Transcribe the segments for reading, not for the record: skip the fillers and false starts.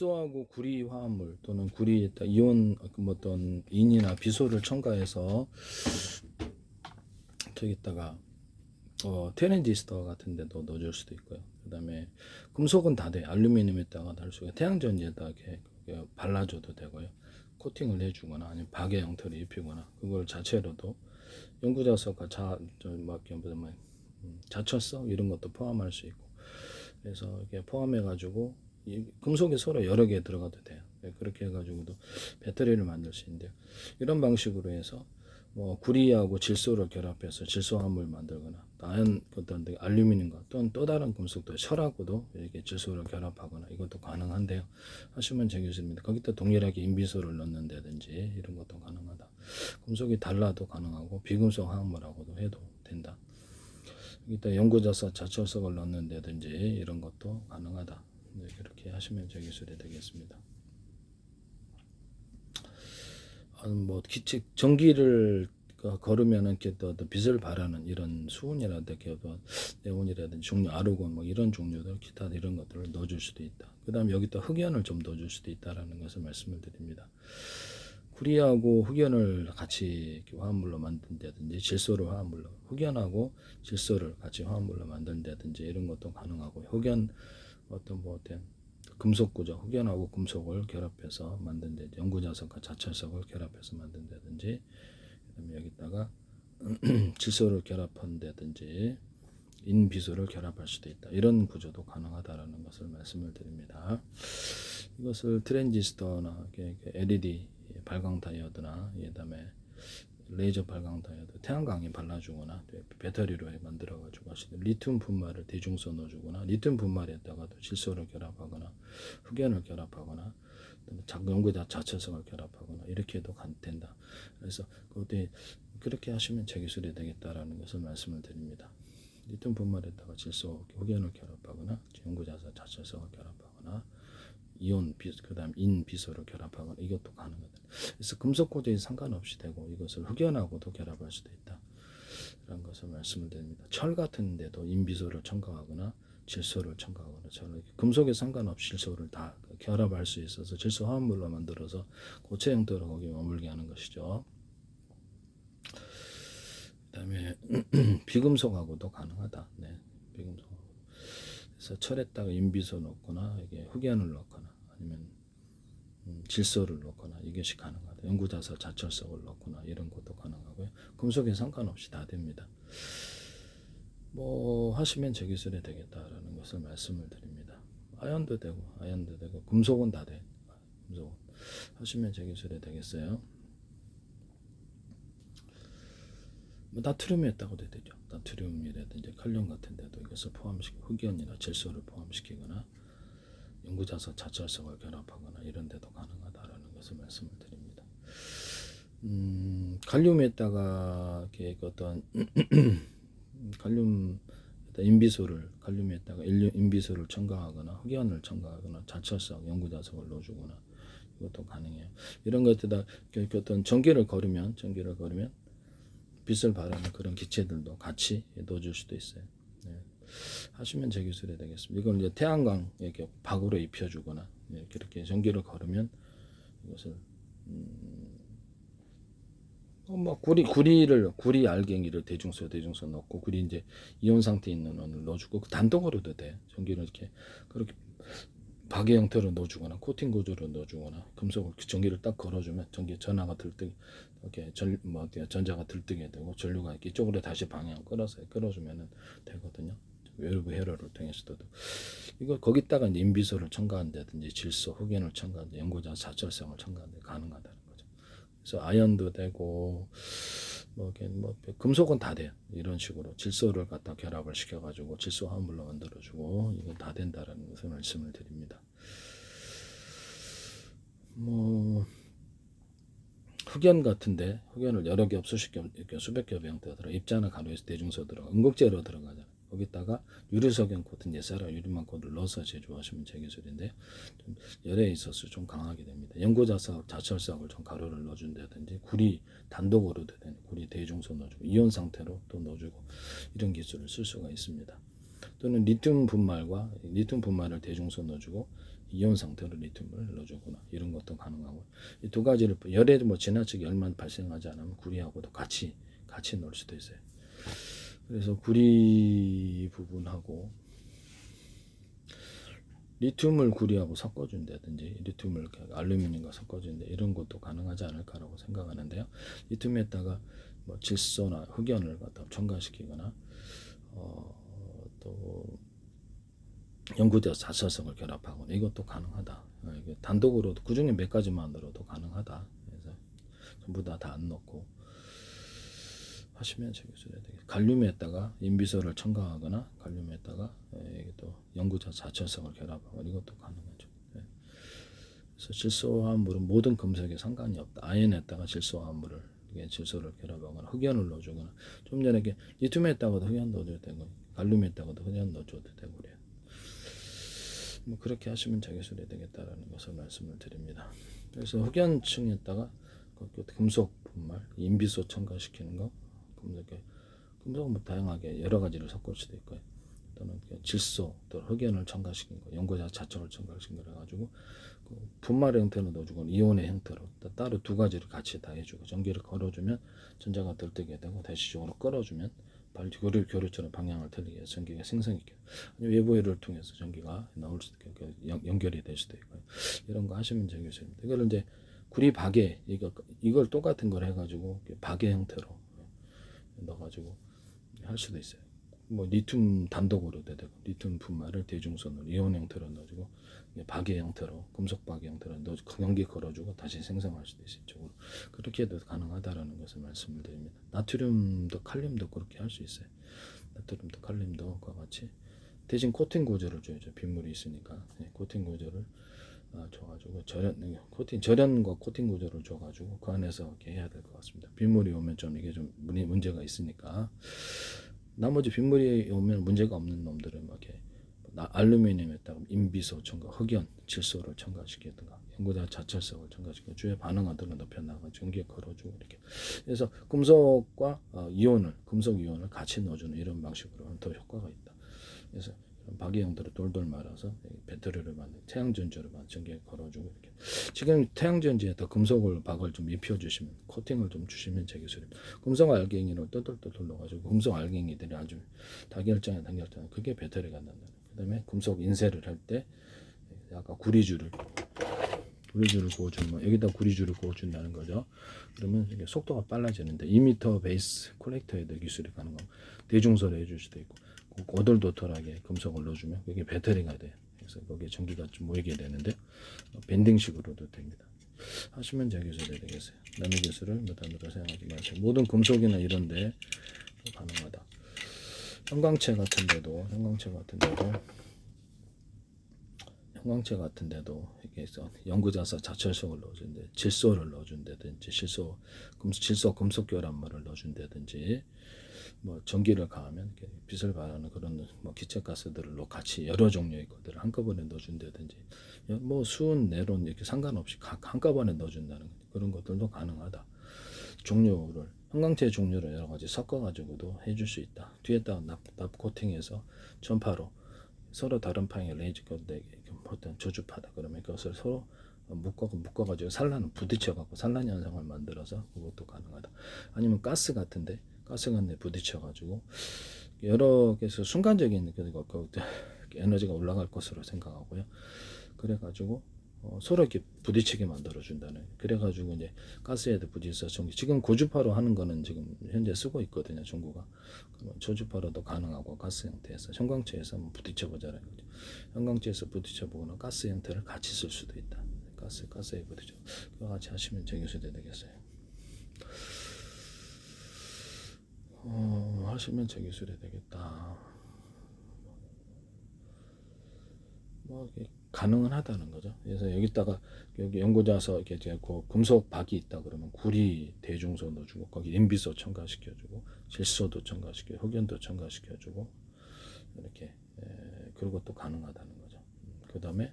질소하고 구리 화합물 또는 구리 이온 어떤 인이나 비소를 첨가해서 저기다가 트랜지스터 같은 데도 넣어줄 수도 있고요. 그 다음에 금속은 다 돼. 알루미늄에다가 달 수가 태양전지에다 이렇게 발라줘도 되고요. 코팅을 해주거나 아니면 박의 형태로 입히거나 그걸 자체로도 연구자석과 자철석 이런 것도 포함할 수 있고 그래서 이렇게 포함해가지고 이 금속이 서로 여러 개 들어가도 돼요. 그렇게 해가지고도 배터리를 만들 수 있는데요. 이런 방식으로 해서 뭐 구리하고 질소를 결합해서 질소화합물 만들거나 다른 어떤 알루미늄과 또는 또 다른 금속도 철하고도 이렇게 질소를 결합하거나 이것도 가능한데요. 하시면 되겠습니다. 거기다 동일하게 인비소를 넣는다든지 이런 것도 가능하다. 금속이 달라도 가능하고 비금속 화합물하고도 해도 된다. 여기다 연구자석 자철석을 넣는다든지 이런 것도 가능하다. 네, 그렇게 하시면 저 기술이 되겠습니다. 뭐 전기를 걸으면은 이렇게 또 빛을 발하는 이런 수은이라든지 네온이라든지 종류 아르곤 뭐 이런 종류들 기타 이런 것들을 넣어줄 수도 있다. 그다음 여기다 흑연을 좀 넣어줄 수도 있다라는 것을 말씀을 드립니다. 구리하고 흑연을 같이 화합물로 만든다든지 질소를 화합물로 흑연하고 질소를 같이 화합물로 만든다든지 이런 것도 가능하고 흑연 어떤 금속 구조 흑연하고 금속을 결합해서 만든데 연구자석과 자철석을 결합해서 만든다든지 그다음에 여기다가 질소를 결합한다든지 인비소를 결합할 수도 있다. 이런 구조도 가능하다라는 것을 말씀을 드립니다. 이것을 트랜지스터나 LED 발광 다이오드나 그다음에 레이저 발광 다이오드 태양광에 발라주거나 배터리로 만들어가지고 리튬 분말을 대중소 넣어주거나 리튬 분말에다가도 질소를 결합하거나 흑연을 결합하거나 연구자 자체성을 결합하거나 이렇게 해도 된다. 그래서 그렇게 하시면 제기술이 되겠다라는 것을 말씀을 드립니다. 리튬 분말에다가 질소 흑연을 결합하거나 연구자사 자체성을 결합하거나 이온 그다음 인 비소를 결합하거나 이것도 가능하다. 그래서 금속 코드에 상관없이 되고 이것을 흑연하고도 결합할 수도 있다. 라는 것을 말씀을 드립니다. 철 같은 데도 인 비소를 첨가하거나 질소를 첨가하거나 금속에 상관없이 질소를 다 결합할 수 있어서 질소 화합물로 만들어서 고체 형태로 거기 머물게 하는 것이죠. 그다음에 비금속하고도 가능하다. 네, 비금속. 그래서 철에다가 인비소 넣거나 이게 흑연을 넣거나 아니면 질소를 넣거나 이것이 가능하다. 연구자석 자철석을 넣거나 이런 것도 가능하고요. 금속에 상관없이 다 됩니다. 뭐 하시면 제 기술이 되겠다라는 것을 말씀을 드립니다. 아연도 되고 금속은 다 돼. 금속은 하시면 제 기술이 되겠어요. 뭐 나트륨이었다고도 되죠. 나트륨이라든지 칼륨 같은 데도 이것을 포함시키고 흑연이나 질소를 포함시키거나 연구자석 자철석을 결합하거나 이런 데도 가능하다라는 것을 말씀을 드립니다. 칼륨에다가 어떤 칼륨 칼륨에다가 인비소를 첨가하거나 흑연을 첨가하거나 자철석 연구자석을 넣어주거나 이것도 가능해요. 이런 것들다 어떤 전기를 걸으면 빛을 발하는 그런 기체들도 같이 넣어줄 수도 있어요. 네. 하시면 제 기술이 되겠습니다. 이걸 이제 태양광 이렇게 박으로 입혀주거나 이렇게 전기를 걸으면 이것을 뭐 구리 알갱이를 대중소 넣고 구리 이제 이온 상태에 있는 원을 넣어주고 단독으로도 돼. 전기를 이렇게 그렇게 박의 형태로 넣어주거나 코팅 구조로 넣어주거나 금속을 전기를 딱 걸어주면 전하가 들뜨게 이렇게 전자가 들뜨게 되고 전류가 이쪽으로 다시 방향을 끌어주면 되거든요. 외부 회로를 통해서도 이거 거기다가 이제 인비소를 첨가한다든지 질소, 흑연을 첨가한다, 연고자 자철성을 첨가한다 가능하다는 거죠. 그래서 아연도 되고 금속은 다 돼요. 이런 식으로 질소를 갖다 결합을 시켜가지고 질소 화합물로 만들어주고 이건 다 된다라는 것을 말씀을 드립니다. 뭐 흑연 같은데 흑연을 여러 개 수십 개 수백 개 형태가 들어 입자나 가루에서 대중소 들어가 응급제로 들어가잖아요. 거기다가 유리석연 코트 예사라 유리만 코드를 넣어서 제조하시면 제 기술인데 좀 열에 있어서 좀 강하게 됩니다. 연고자석 자철석을 좀 가루를 넣어준다든지 구리 단독으로도 되는 구리 대중소 넣어주고 이온 상태로 또 넣어주고 이런 기술을 쓸 수가 있습니다. 또는 리튬 분말을 대중소 넣어주고 이온 상태로 리튬을 넣어주거나 이런 것도 가능하고, 이 두 가지를 열에 뭐 지나치게 열만 발생하지 않으면 구리하고도 같이 넣을 수도 있어요. 그래서 구리 부분하고 리튬을 구리하고 섞어준다든지 리튬을 알루미늄과 섞어준다 이런 것도 가능하지 않을까라고 생각하는데요. 리튬에다가 뭐 질소나 흑연을 갖다 첨가시키거나 또 연구자 자설성을 결합하거나 이것도 가능하다. 이게 단독으로도 그중에 몇 가지만 들어도 가능하다. 그래서 전부 다 안 넣고 하시면 되겠어요. 갈륨에다가 인비소를 첨가하거나 갈륨에다가 이게 또 연구자 자철성을 결합하고 이것도 가능하죠. 그래서 질소화합물은 모든 금속에 상관이 없다. 아연에다가 질소화합물을 질소를 결합하거나 흑연을 넣어주거나, 좀 전에 리튬에다가도 흑연 넣어줘도 되고 갈륨에다가도 흑연 넣어줘도 되고 그래요. 뭐 그렇게 하시면 자기소리 되겠다라는 것을 말씀을 드립니다. 그래서 흑연층에다가 금속 분말, 인비소 첨가시키는 거, 금속은 뭐 다양하게 여러 가지를 섞을 수도 있고요. 또는 질소, 또 흑연을 첨가시킨 거, 연고자 자철을 첨가시킨 거 해가지고 분말의 형태로 넣어주고 이온의 형태로 따로 두 가지를 같이 다 해주고, 전기를 걸어주면 전자가 들뜨게 되고 대시적으로 끌어주면 교류처럼 방향을 틀리게 해서 전기가 생성있게, 외부를 통해서 전기가 나올 수도 있고 연결이 될 수도 있고요. 이런 거 하시면 되겠습니다. 이걸 이제 구리 박에 이걸 똑같은 걸 해가지고 박의 형태로 넣어가지고 할 수도 있어요. 뭐 리튬 단독으로도 되고 리튬 분말을 대중선으로 이온 형태로 넣어주고 박의 형태로 금속 박의 형태로 넣어 연기 걸어주고 다시 생성할 수도 있어요. 이쪽으로 그렇게 해도 가능하다라는 것을 말씀을 드립니다. 나트륨도 칼륨도 그렇게 할 수 있어요. 나트륨도 칼륨도 그와 같이 대신 코팅 구조를 줘야죠. 빗물이 있으니까 코팅 구조를 줘가지고 절연과 코팅 구조를 줘가지고 그 안에서 이렇게 해야 될 것 같습니다. 빗물이 오면 좀 이게 좀 문제가 있으니까, 나머지 빗물이 오면 문제가 없는 놈들은 이렇게 알루미늄에다가 인비소 첨가, 흑연, 질소를 첨가시키든가 연고자 자철성을 첨가시켜 주의 반응하도록 높여나가 전기에 걸어주고 이렇게. 그래서 금속과 금속 이온을 같이 넣어주는 이런 방식으로 하면 더 효과가 있다. 그래서 박이형들을 돌돌 말아서 배터리를 만든 태양전지를 만든 전기에 걸어주고 이렇게. 지금 태양전지에다 금속을 박을 좀 입혀주시면, 코팅을 좀 주시면 제기술입니다. 금속 알갱이를 떠돌떠돌 넣어가지고 금속 알갱이들이 아주 다결장에 그게 배터리가 된다는. 그다음에 금속 인쇄를 할 때 아까 구리줄을 구워주면 여기다 구리줄을 구워준다는 거죠. 그러면 이게 속도가 빨라지는데 2m 베이스 콜렉터에도 기술이 가능하고 대중소로 해줄 수도 있고 오돌도돌하게 금속을 넣어주면 그게 배터리가 돼요. 그래서 거기에 전기가 좀 모이게 되는데 밴딩식으로도 됩니다. 하시면 기술이 되겠어요. 남의 기술을 무단으로 사용하지 마세요. 모든 금속이나 이런데 가능하다. 형광체 같은데도 이게 연구자서 자철성을 넣어준데 질소를 넣어준다든지 질소 금속 결합물을 넣어준다든지 뭐 전기를 가하면 빛을 발하는 그런 뭐 기체가스들을 같이 여러 종류의 것들을 한꺼번에 넣어준다든지 뭐 수은 내론 이렇게 상관없이 한꺼번에 넣어준다는 그런 것들도 가능하다. 종류를 형광체 종류를 여러 가지 섞어가지고도 해줄 수 있다. 뒤에다가 납 코팅해서 전파로 서로 다른 방향의 레이저 어떤 저주파다 그러면 그것을 서로 묶어가지고 부딪혀갖고 산란 현상을 만들어서 그것도 가능하다. 아니면 가스 같은데 부딪혀가지고 여러 개서 순간적인 에너지가 올라갈 것으로 생각하고요. 그래가지고 서로 이렇게 부딪히게 만들어준다는. 그래가지고 이제 가스에도 부딪혀서 지금 고주파로 하는 거는 지금 현재 쓰고 있거든요. 중국가. 저주파로도 가능하고 가스 형태에서 형광체에서 한번 부딪혀보자는 거죠. 형광체에서 부딪혀보거나 가스 형태를 같이 쓸 수도 있다. 가스에 부딪혀. 그와 같이 하시면 정유수대 되겠어요. 하시면 정유수대 되겠다. 뭐 가능은 하다는 거죠. 그래서 여기다가 여기 연고자서 이렇게 금속 박이 있다 그러면 구리 대중소 넣어주고 거기 인비소 첨가시켜주고 질소도 첨가시켜 흑연도 첨가시켜주고 이렇게 그리고 또 가능하다는 거죠. 그 다음에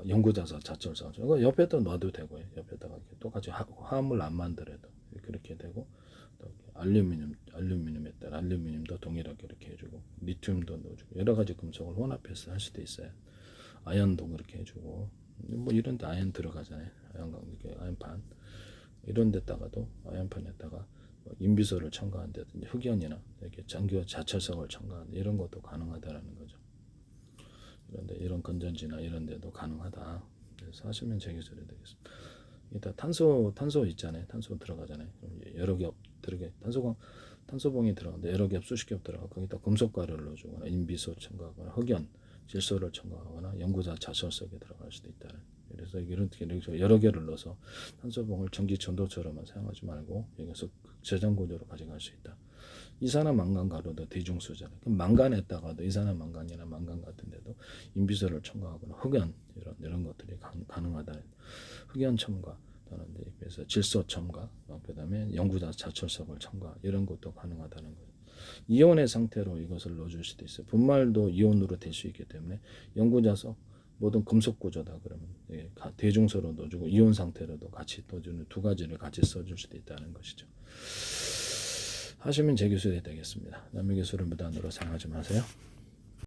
연고자서 자철성 이거 옆에다 놔도 되고요. 옆에다가 이렇게 똑같이 화합물 안 만들어도 그렇게 되고 또 알루미늄에 따라 알루미늄도 동일하게 이렇게 해주고 리튬도 넣어주고 여러 가지 금속을 혼합해서 할 수도 있어요. 아연도 그렇게 해주고 뭐 이런 데 아연 들어가잖아요. 아연판 이런 데다가도 아연판에다가 뭐 인비소를 첨가한다든지 흑연이나 이렇게 장기화 자철석을 첨가한다 이런 것도 가능하다라는 거죠. 그런데 이런 건전지나 이런 데도 가능하다. 그래서 하시면 제 기술이 되겠습니다. 일단 탄소 있잖아요. 탄소 들어가잖아요. 여러 겹 들어게 탄소봉이 들어가는데 여러 겹 수십 겹 들어가 거기다 금속가루를 넣어주거나 인비소 첨가하거나 흑연 질소를 첨가하거나 연구자 자철석에 들어갈 수도 있다. 그래서 이렇게 여러 개를 넣어서 탄소봉을 전기 전도처럼만 사용하지 말고 여기서 저장 구조로 가져갈 수 있다. 이산화망간 가루도 대중수잖아요. 그럼 망간에다가도 이산화망간이나 망간 같은 데도 인비소를 첨가하거나 흑연 이런 것들이 가능하다. 흑연 첨가 또는 그래서 질소 첨가, 그다음에 연구자 자철석을 첨가 이런 것도 가능하다는 거예요. 이온의 상태로 이것을 넣어줄 수도 있어요. 분말도 이온으로 될 수 있기 때문에 연구자석 모든 금속 구조다 그러면 대중소로 넣어주고 이온 상태로도 같이 넣어주는 두 가지를 같이 써줄 수도 있다는 것이죠. 하시면 제 기술이 되겠습니다. 남의 기술을 무단으로 사용하지 마세요.